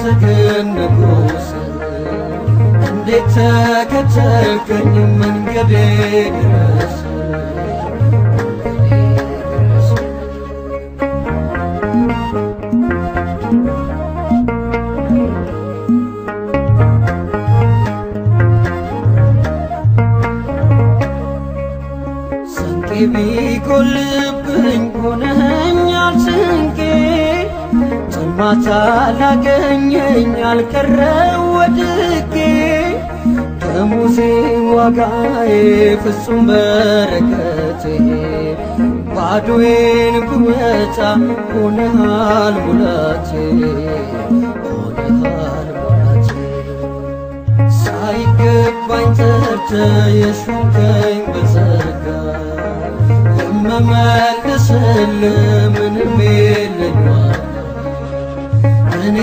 አመሰግን ንጉሥ እንዴት ተከተልከኝ መንገዴ ድረስ ስንቄ ቢጎልብኝ ሆነኸኛል ስንቄ ማታ ላገኘኝ አልቀረው ወድቄ ከሙሴ ዋጋዬ ፍጹም በረከቴ ባዶዬን ብወጣ ሆነሃል ሙላቴ ሆነሃል ሙላቴ ሳይገባኝ ጠርተህ የሾምከኝ በጸጋ የምመልስልህ ምንም የለኝ እኔ